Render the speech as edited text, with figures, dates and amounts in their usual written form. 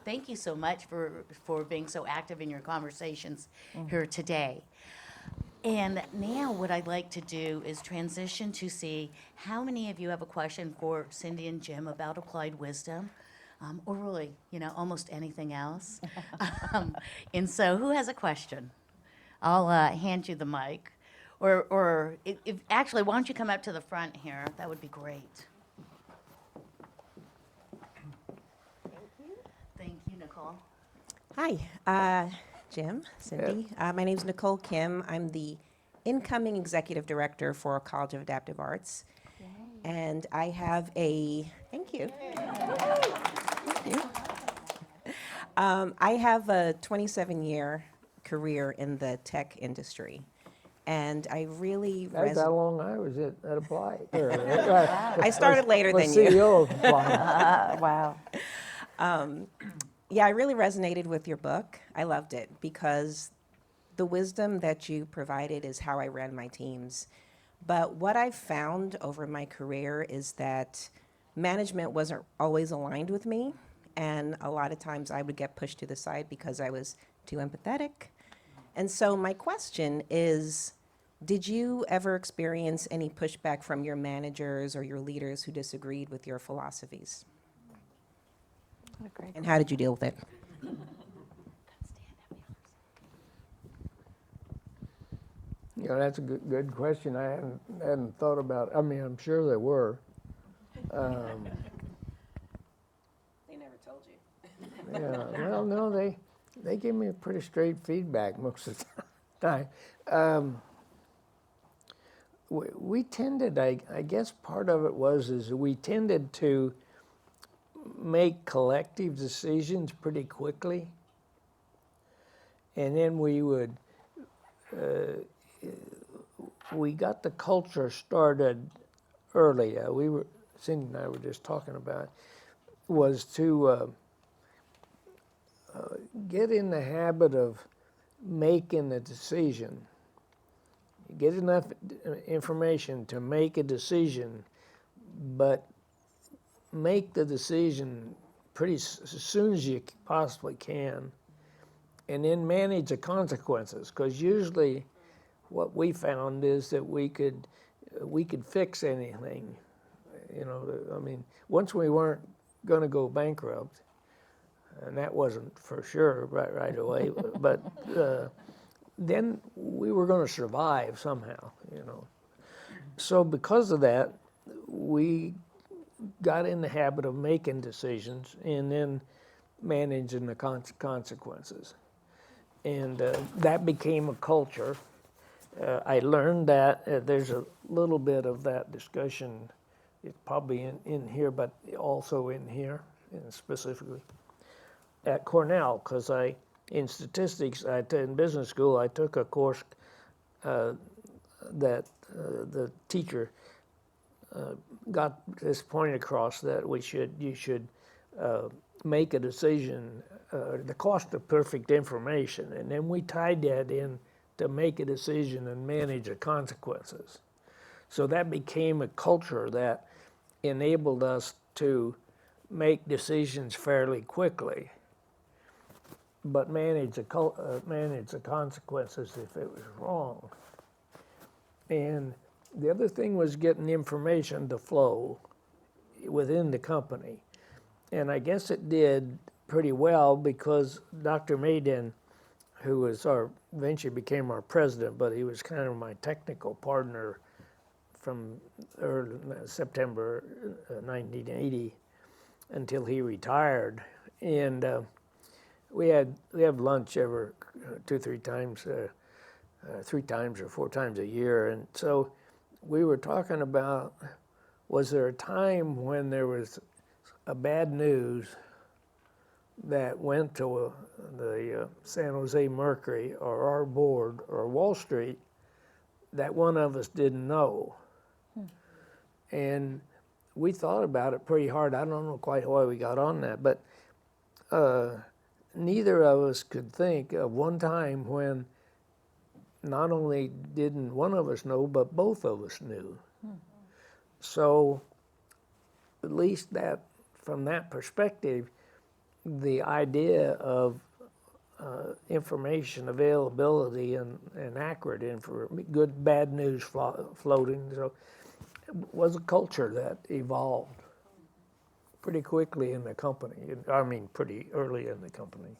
thank you so much for being so active in your conversations here today. And now what I'd like to do is transition to see how many of you have a question for Cindy and Jim about applied wisdom, or really, almost anything else. um, and so, who has a question? I'll hand you the mic, or if actually, why don't you come up to the front here? That would be great. Thank you, Nicole. Hi, Jim, Cindy. My name is Nicole Kim. I'm the incoming executive director for College of Adaptive Arts. And I have thank you. Thank you. I have a 27-year career in the tech industry. And I really That's how long I was at Applied. I started later than you. CEO of Applied. Wow. Yeah, I really resonated with your book. I loved it because the wisdom that you provided is how I ran my teams. But what I've found over my career is that management wasn't always aligned with me. And a lot of times I would get pushed to the side because I was too empathetic. And so my question is, did you ever experience any pushback from your managers or your leaders who disagreed with your philosophies? What a great And how did you deal with it? That's a good question. I hadn't thought about. I mean, I'm sure there were. They never told you. Yeah. Well, no, they give me pretty straight feedback most of the time. We tended, I guess part of it is we tended to make collective decisions pretty quickly, and then we got the culture started early. Cindy and I were just talking about was to get in the habit of making the decision. Get enough information to make a decision, but make the decision as soon as you possibly can, and then manage the consequences. Because usually, what we found is that we could fix anything. I mean, once we weren't going to go bankrupt, and that wasn't for sure right away, but then we were going to survive somehow. So because of that, we got in the habit of making decisions and then managing the consequences. And that became a culture. I learned that there's a little bit of that discussion. It's probably in here, but also in here, specifically at Cornell, because in statistics, in business school, I took a course that the teacher got this point across that you should make a decision, the cost of perfect information, and then we tied that in to make a decision and manage the consequences. So that became a culture that enabled us to make decisions fairly quickly, but manage the consequences if it was wrong. And the other thing was getting information to flow within the company. And I guess it did pretty well because Dr. Maiden, who was eventually became our president, but he was kind of my technical partner from early September 1980 until he retired. And we have lunch every 2-3 times, 3 times or 4 times a year. And so we were talking about, was there a time when there was a bad news that went to the San Jose Mercury or our board or Wall Street that one of us didn't know? And we thought about it pretty hard. I don't know quite why we got on that, but neither of us could think of one time when not only didn't one of us know, but both of us knew. So at least that, from that perspective, the idea of information availability and accurate good, bad news floating. So it was a culture that evolved pretty quickly in the company. I mean, pretty early in the company.